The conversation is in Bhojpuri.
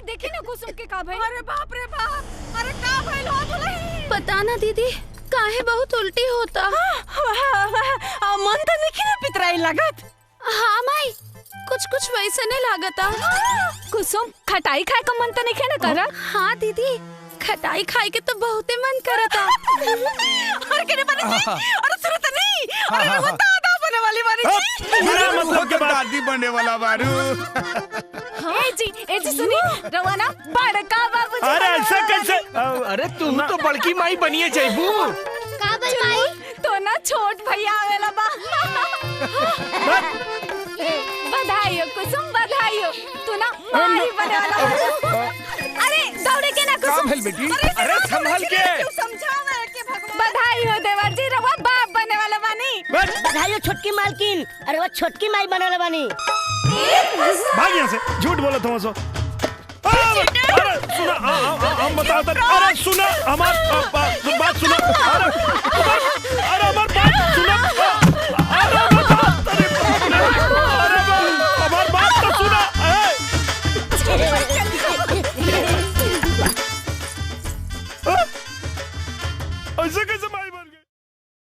देखी ना कुसुम के का भइल। अरे बाप रे बाप, अरे का भइल हो दुल्हन? पता ना दीदी, काहे बहुत उल्टी होता। मन तो नहीं ना पितराई लागत। हाँ माई, कुछ कुछ वैसे नहीं लागता। कुसुम खटाई खाए का मन तो नहीं ना करा? हाँ दीदी, खटाई खाए के तो बहुते मन करता। अरे केने बने जी? अरे सुरत नहीं, अरे वो दादा बने वाली बारी जी। मेरा मतलब के दादी बनने वाला बारू। ए जी सुनी, रवाना बड़का बाबू जी। अरे ऐसा कैसे? अरे तुम तो बड़की माई बनिए जैबू। का बल माई? तो ना छोट भैया आवेला बा। बधाई हो कुसुम, बधाई हो। तू ना माई बने वाला बा। अरे दौड़े के ना कुसुम। भेल बेटी? अरे संभल के। समझावे के भगवान। बधाई हो देवर जी, रवा बाप बने वाला बानी। बधाई हो छोटकी मालकिन। अरे वो छोटकी माई बनल बानी। भाग यहाँ से, झूठ बोला तुम सो। अरे सुना, हम बताओ तो। अरे सुना, हमार बात सुना। अरे हमार बात सुना।